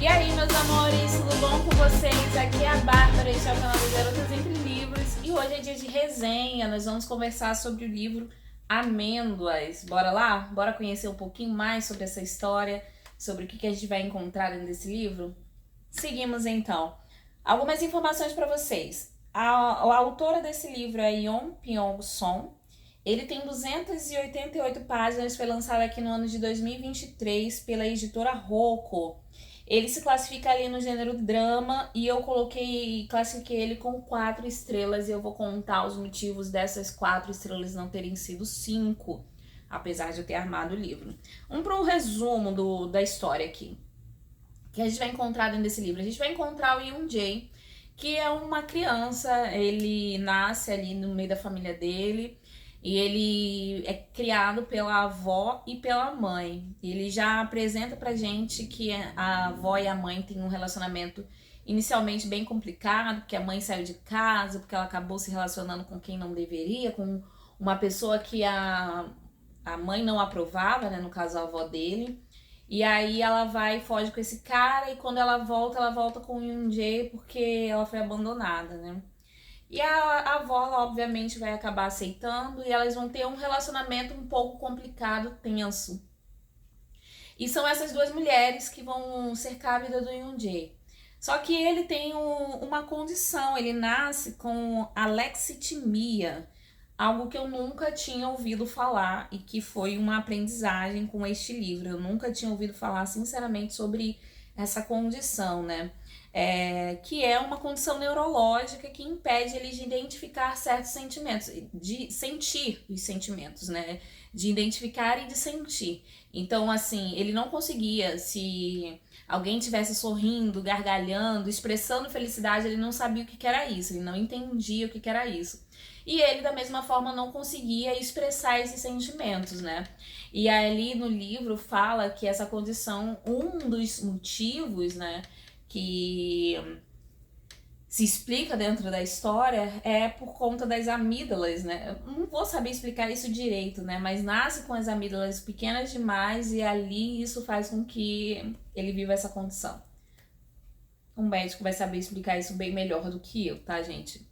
E aí, meus amores, tudo bom com vocês? Aqui é a Bárbara, este é o canal das Garotas Entre Livros e hoje é dia de resenha. Nós vamos conversar sobre o livro Amêndoas. Bora lá? Bora conhecer um pouquinho mais sobre essa história, sobre o que a gente vai encontrar dentro desse livro? Seguimos então. Algumas informações para vocês. A autora desse livro é Yeon Pyong-son. Ele tem 288 páginas, foi lançado aqui no ano de 2023 pela editora Rocco. Ele se classifica ali no gênero drama e eu classifiquei ele com 4 estrelas e eu vou contar os motivos dessas 4 estrelas não terem sido 5, apesar de eu ter armado o livro. Para um resumo da história aqui, que a gente vai encontrar dentro desse livro. A gente vai encontrar o Yoon-jae, que é uma criança, ele nasce ali no meio da família dele, e ele é criado pela avó e pela mãe. Ele já apresenta pra gente que a avó e a mãe têm um relacionamento inicialmente bem complicado, porque a mãe saiu de casa, porque ela acabou se relacionando com quem não deveria, com uma pessoa que a mãe não aprovava, né, no caso a avó dele. E aí ela vai e foge com esse cara, e quando ela volta com o Yoon-jae porque ela foi abandonada, né? E a avó, ela, obviamente, vai acabar aceitando e elas vão ter um relacionamento um pouco complicado, tenso. E são essas duas mulheres que vão cercar a vida do Yoon-jae. Só que ele tem uma condição, ele nasce com alexitimia, algo que eu nunca tinha ouvido falar e que foi uma aprendizagem com este livro. Eu nunca tinha ouvido falar, sinceramente, sobre essa condição, né? Que é uma condição neurológica que impede ele de identificar certos sentimentos, de sentir os sentimentos, né? De identificar e de sentir. Então, assim, ele não conseguia, se alguém estivesse sorrindo, gargalhando, expressando felicidade, ele não sabia o que era isso, ele não entendia o que era isso. E ele, da mesma forma, não conseguia expressar esses sentimentos, né? E ali no livro fala que essa condição, um dos motivos, né, que se explica dentro da história é por conta das amígdalas, né? Eu não vou saber explicar isso direito, né? Mas nasce com as amígdalas pequenas demais e ali isso faz com que ele viva essa condição. Um médico vai saber explicar isso bem melhor do que eu, tá, gente?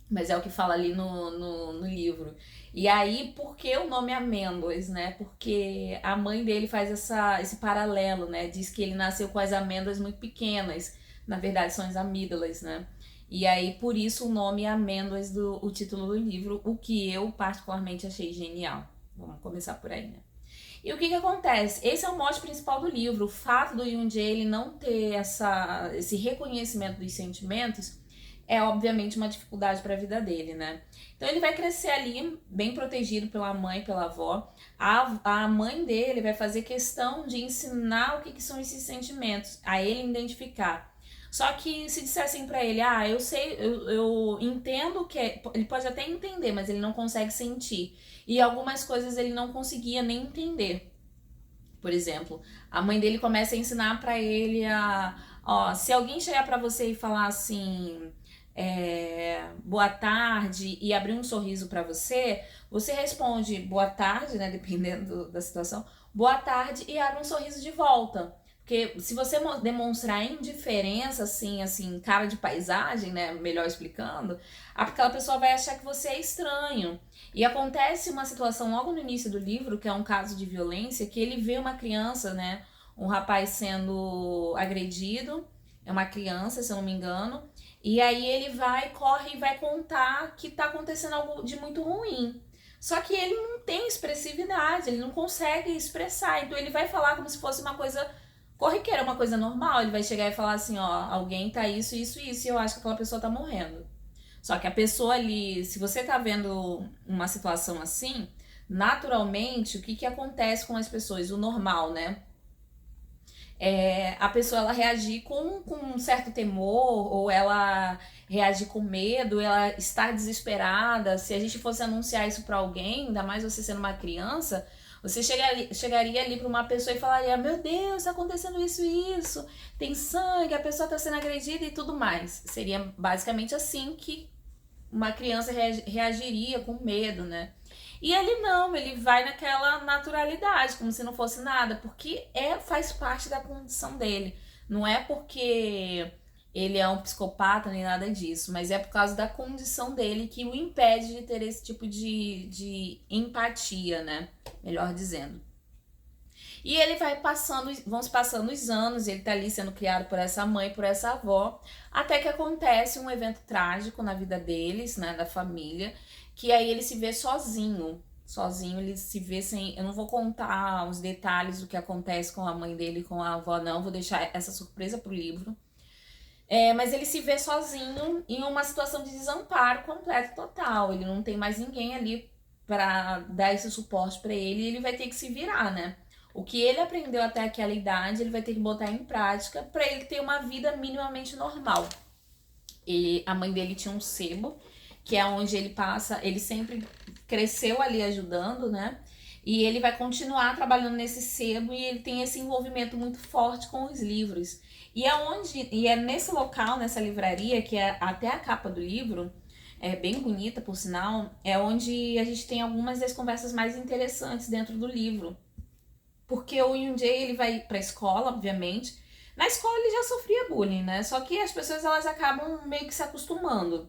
Mas é o que fala ali no livro. E aí, por que o nome Amêndoas, né? Porque a mãe dele faz esse paralelo, né? Diz que ele nasceu com as amêndoas muito pequenas. Na verdade, são as amígdalas, né? E aí, por isso, o nome Amêndoas, o título do livro, o que eu particularmente achei genial. Vamos começar por aí, né? E o que acontece? Esse é o mote principal do livro. O fato do Yoon-jae ele não ter esse reconhecimento dos sentimentos é obviamente uma dificuldade para a vida dele, né? Então ele vai crescer ali, bem protegido pela mãe, pela avó. A mãe dele vai fazer questão de ensinar o que são esses sentimentos, a ele identificar. Só que se dissessem para ele, eu sei, eu entendo o que é, ele pode até entender, mas ele não consegue sentir. E algumas coisas ele não conseguia nem entender. Por exemplo, a mãe dele começa a ensinar para ele se alguém chegar para você e falar assim, boa tarde e abrir um sorriso para você, você responde boa tarde, né, dependendo da situação, boa tarde e abre um sorriso de volta. Porque se você demonstrar indiferença, assim, cara de paisagem, né, melhor explicando, aquela pessoa vai achar que você é estranho. E acontece uma situação logo no início do livro, que é um caso de violência, que ele vê uma criança, né, um rapaz sendo agredido, é uma criança, se eu não me engano, e aí ele corre e vai contar que tá acontecendo algo de muito ruim. Só que ele não tem expressividade, ele não consegue expressar, então ele vai falar como se fosse uma coisa corriqueira, uma coisa normal. Ele vai chegar e falar assim, alguém tá isso, isso, isso, e eu acho que aquela pessoa tá morrendo. Só que a pessoa ali, se você tá vendo uma situação assim, naturalmente, o que acontece com as pessoas? O normal, né? A pessoa ela reagir com um certo temor, ou ela reagir com medo, ela estar desesperada. Se a gente fosse anunciar isso para alguém, ainda mais você sendo uma criança, você chegaria ali para uma pessoa e falaria, meu Deus, está acontecendo isso e isso, tem sangue, a pessoa está sendo agredida e tudo mais. Seria basicamente assim que uma criança reagiria, com medo, né? E ele não, ele vai naquela naturalidade, como se não fosse nada, porque faz parte da condição dele. Não é porque ele é um psicopata nem nada disso, mas é por causa da condição dele que o impede de ter esse tipo de empatia, né? Melhor dizendo. E ele vai passando, vão se passando os anos, ele tá ali sendo criado por essa mãe, por essa avó, até que acontece um evento trágico na vida deles, né, da família, que aí ele se vê sozinho. Sozinho, ele se vê sem. Eu não vou contar os detalhes do que acontece com a mãe dele e com a avó, não. Vou deixar essa surpresa pro livro. Mas ele se vê sozinho em uma situação de desamparo completo, total. Ele não tem mais ninguém ali para dar esse suporte para ele e ele vai ter que se virar, né? O que ele aprendeu até aquela idade, ele vai ter que botar em prática para ele ter uma vida minimamente normal. E a mãe dele tinha um sebo, que é onde ele passa, ele sempre cresceu ali ajudando, né? E ele vai continuar trabalhando nesse sebo e ele tem esse envolvimento muito forte com os livros. E é nesse local, nessa livraria, que é até a capa do livro, é bem bonita, por sinal, é onde a gente tem algumas das conversas mais interessantes dentro do livro. Porque o Yoon-jae, ele vai pra escola, obviamente. Na escola ele já sofria bullying, né? Só que as pessoas, elas acabam meio que se acostumando.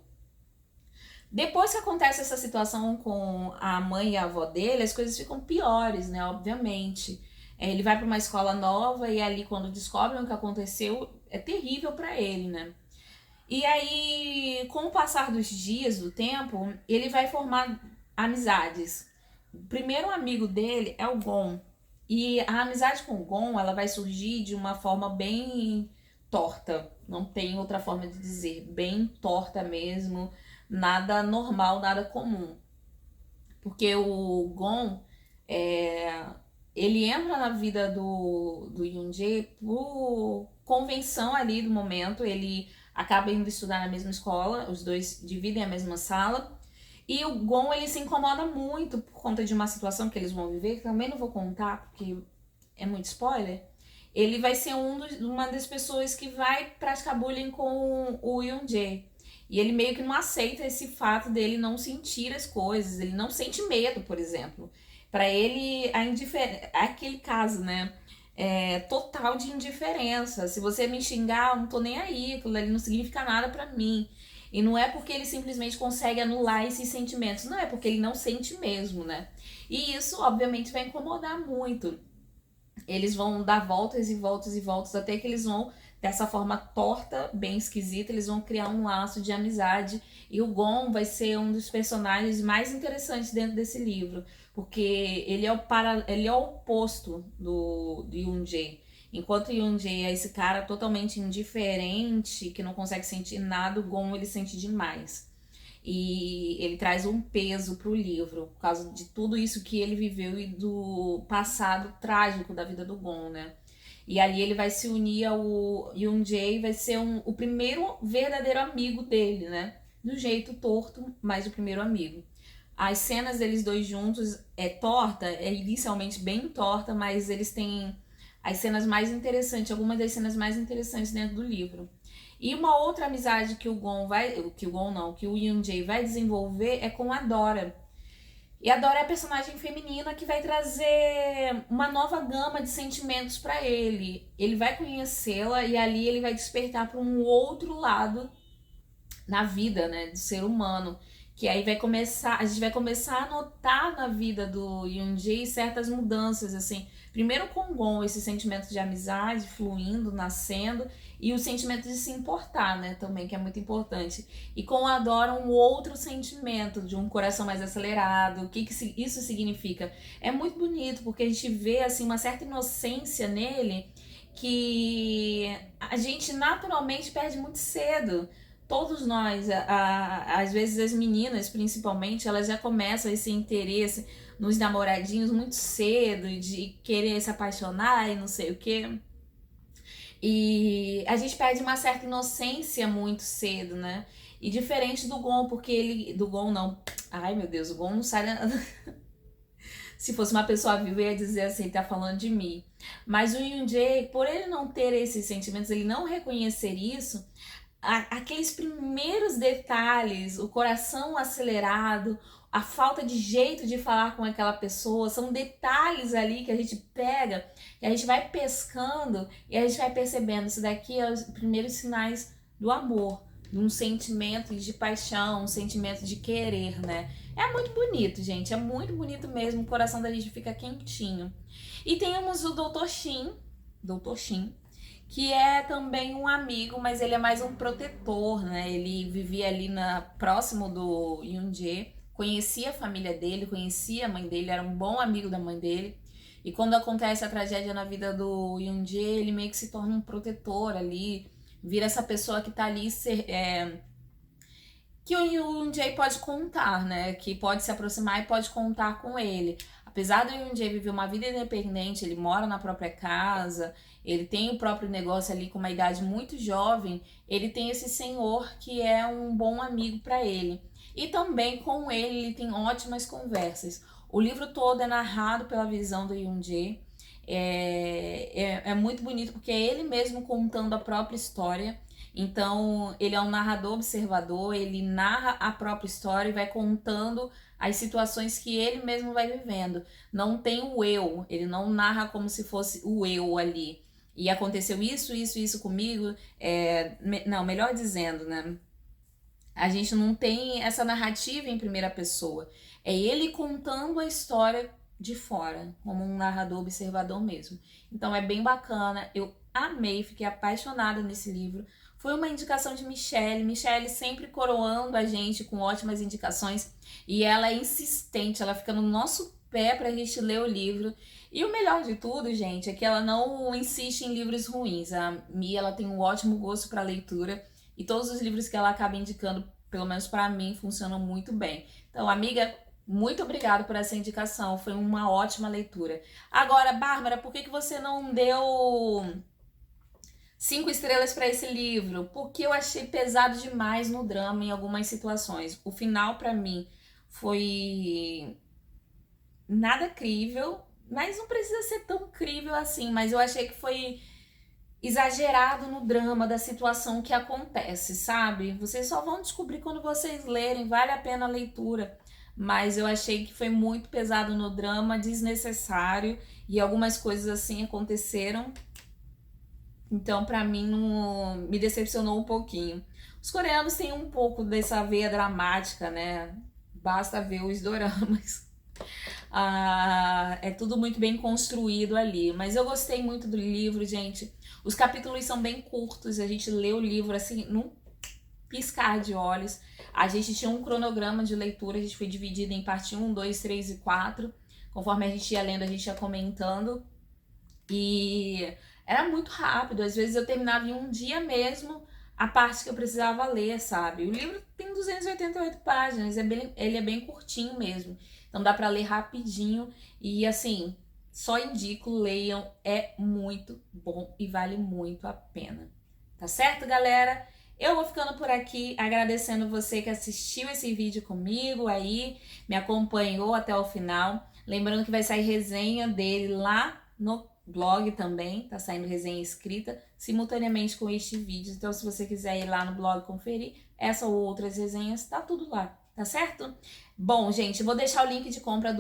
Depois que acontece essa situação com a mãe e a avó dele, as coisas ficam piores, né? Obviamente. Ele vai para uma escola nova e ali, quando descobrem o que aconteceu, é terrível para ele, né? E aí, com o passar dos dias, do tempo, ele vai formar amizades. O primeiro amigo dele é o Gon. E a amizade com o Gon, ela vai surgir de uma forma bem torta. Não tem outra forma de dizer. Bem torta mesmo. Nada normal, nada comum. Porque o Gon, ele entra na vida do Yoon-jae por convenção ali do momento. Ele acaba indo estudar na mesma escola, os dois dividem a mesma sala. E o Gon, ele se incomoda muito por conta de uma situação que eles vão viver, que também não vou contar porque é muito spoiler. Ele vai ser uma das pessoas que vai praticar bullying com o Yoon-jae. E ele meio que não aceita esse fato dele não sentir as coisas, ele não sente medo, por exemplo. Para ele, a indiferença, aquele caso, né? Total de indiferença. Se você me xingar, eu não tô nem aí, aquilo ali não significa nada para mim. E não é porque ele simplesmente consegue anular esses sentimentos, não, é porque ele não sente mesmo, né? E isso, obviamente, vai incomodar muito. Eles vão dar voltas e voltas e voltas até que eles vão, dessa forma torta, bem esquisita, eles vão criar um laço de amizade. E o Gon vai ser um dos personagens mais interessantes dentro desse livro, porque ele é o oposto do Yoon-jae. Enquanto o Yoon-jae é esse cara totalmente indiferente, que não consegue sentir nada, o Gon ele sente demais. E ele traz um peso pro livro, por causa de tudo isso que ele viveu e do passado trágico da vida do Gon, né? E ali ele vai se unir ao Yoon-jae, vai ser o primeiro verdadeiro amigo dele, né? Do jeito torto, mas o primeiro amigo. As cenas deles dois juntos é inicialmente bem torta, mas eles têm as cenas mais interessantes, algumas das cenas mais interessantes dentro do livro. E uma outra amizade que o Yoon-jae vai desenvolver é com a Dora. E a Dora é a personagem feminina que vai trazer uma nova gama de sentimentos para ele. Ele vai conhecê-la e ali ele vai despertar para um outro lado na vida, né, do ser humano. Que aí a gente vai começar a notar na vida do Yoon-jae certas mudanças, assim. Primeiro com o Gon, esse sentimento de amizade fluindo, nascendo, e o sentimento de se importar, né, também, que é muito importante. E com a Dora, um outro sentimento de um coração mais acelerado. O que isso significa? É muito bonito, porque a gente vê, assim, uma certa inocência nele que a gente naturalmente perde muito cedo. Todos nós, às vezes as meninas principalmente, elas já começam esse interesse nos namoradinhos muito cedo, de querer se apaixonar e não sei o quê. E a gente perde uma certa inocência muito cedo, né? E diferente do Gon, porque ele... Do Gon não. Ai, meu Deus, o Gon não sai... Se fosse uma pessoa viva, eu ia dizer assim, tá falando de mim. Mas o Yoon-jae, por ele não ter esses sentimentos, ele não reconhecer isso... Aqueles primeiros detalhes, o coração acelerado, a falta de jeito de falar com aquela pessoa, são detalhes ali que a gente pega, que a gente vai pescando e a gente vai percebendo, isso daqui é os primeiros sinais do amor, de um sentimento de paixão, um sentimento de querer, né? É muito bonito, gente, é muito bonito mesmo, o coração da gente fica quentinho. E temos o Dr. Shin, que é também um amigo, mas ele é mais um protetor, né? Ele vivia ali próximo do Yoon-jae, conhecia a família dele, conhecia a mãe dele, era um bom amigo da mãe dele. E quando acontece a tragédia na vida do Yoon-jae, ele meio que se torna um protetor ali, vira essa pessoa que tá ali, que o Yoon-jae pode contar, né? Que pode se aproximar e pode contar com ele. Apesar do Yoon-jae viver uma vida independente, ele mora na própria casa, ele tem o próprio negócio ali com uma idade muito jovem, ele tem esse senhor que é um bom amigo para ele. E também com ele tem ótimas conversas. O livro todo é narrado pela visão do Yoon-jae. É muito bonito porque é ele mesmo contando a própria história. Então, ele é um narrador observador, ele narra a própria história e vai contando as situações que ele mesmo vai vivendo. Não tem o eu, ele não narra como se fosse o eu ali. E aconteceu isso comigo. Não, melhor dizendo, né? A gente não tem essa narrativa em primeira pessoa. É ele contando a história de fora, como um narrador observador mesmo. Então é bem bacana, eu amei, fiquei apaixonada nesse livro. Foi uma indicação de Michelle sempre coroando a gente com ótimas indicações. E ela é insistente, ela fica no nosso pé pra gente ler o livro. E o melhor de tudo, gente, é que ela não insiste em livros ruins. A Mia, ela tem um ótimo gosto para leitura. E todos os livros que ela acaba indicando, pelo menos pra mim, funcionam muito bem. Então, amiga, muito obrigada por essa indicação. Foi uma ótima leitura. Agora, Bárbara, por que você não deu 5 estrelas para esse livro? Porque eu achei pesado demais no drama em algumas situações. O final, para mim, foi nada crível, mas não precisa ser tão crível assim. Mas eu achei que foi exagerado no drama da situação que acontece, sabe? Vocês só vão descobrir quando vocês lerem, vale a pena a leitura. Mas eu achei que foi muito pesado no drama, desnecessário, e algumas coisas assim aconteceram. Então, pra mim, não me decepcionou um pouquinho. Os coreanos têm um pouco dessa veia dramática, né? Basta ver os doramas. É tudo muito bem construído ali. Mas eu gostei muito do livro, gente. Os capítulos são bem curtos. A gente lê o livro assim, num piscar de olhos. A gente tinha um cronograma de leitura. A gente foi dividido em parte 1, 2, 3 e 4. Conforme a gente ia lendo, a gente ia comentando. E era muito rápido. Às vezes eu terminava em um dia mesmo a parte que eu precisava ler, sabe? O livro tem 288 páginas. Ele é bem curtinho mesmo. Então dá pra ler rapidinho e assim, só indico, leiam, é muito bom e vale muito a pena. Tá certo, galera? Eu vou ficando por aqui agradecendo você que assistiu esse vídeo comigo aí, me acompanhou até o final. Lembrando que vai sair resenha dele lá no blog também, tá saindo resenha escrita simultaneamente com este vídeo. Então se você quiser ir lá no blog conferir essa ou outras resenhas, tá tudo lá. Tá certo? Bom, gente, vou deixar o link de compra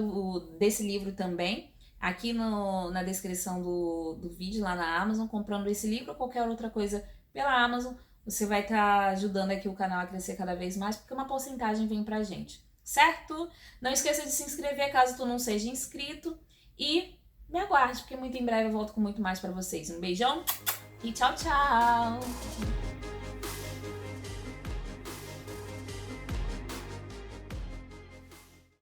desse livro também aqui na descrição do vídeo lá na Amazon. Comprando esse livro ou qualquer outra coisa pela Amazon, você vai estar ajudando aqui o canal a crescer cada vez mais, porque uma porcentagem vem pra gente, certo? Não esqueça de se inscrever caso tu não seja inscrito e me aguarde, porque muito em breve eu volto com muito mais pra vocês. Um beijão e tchau, tchau!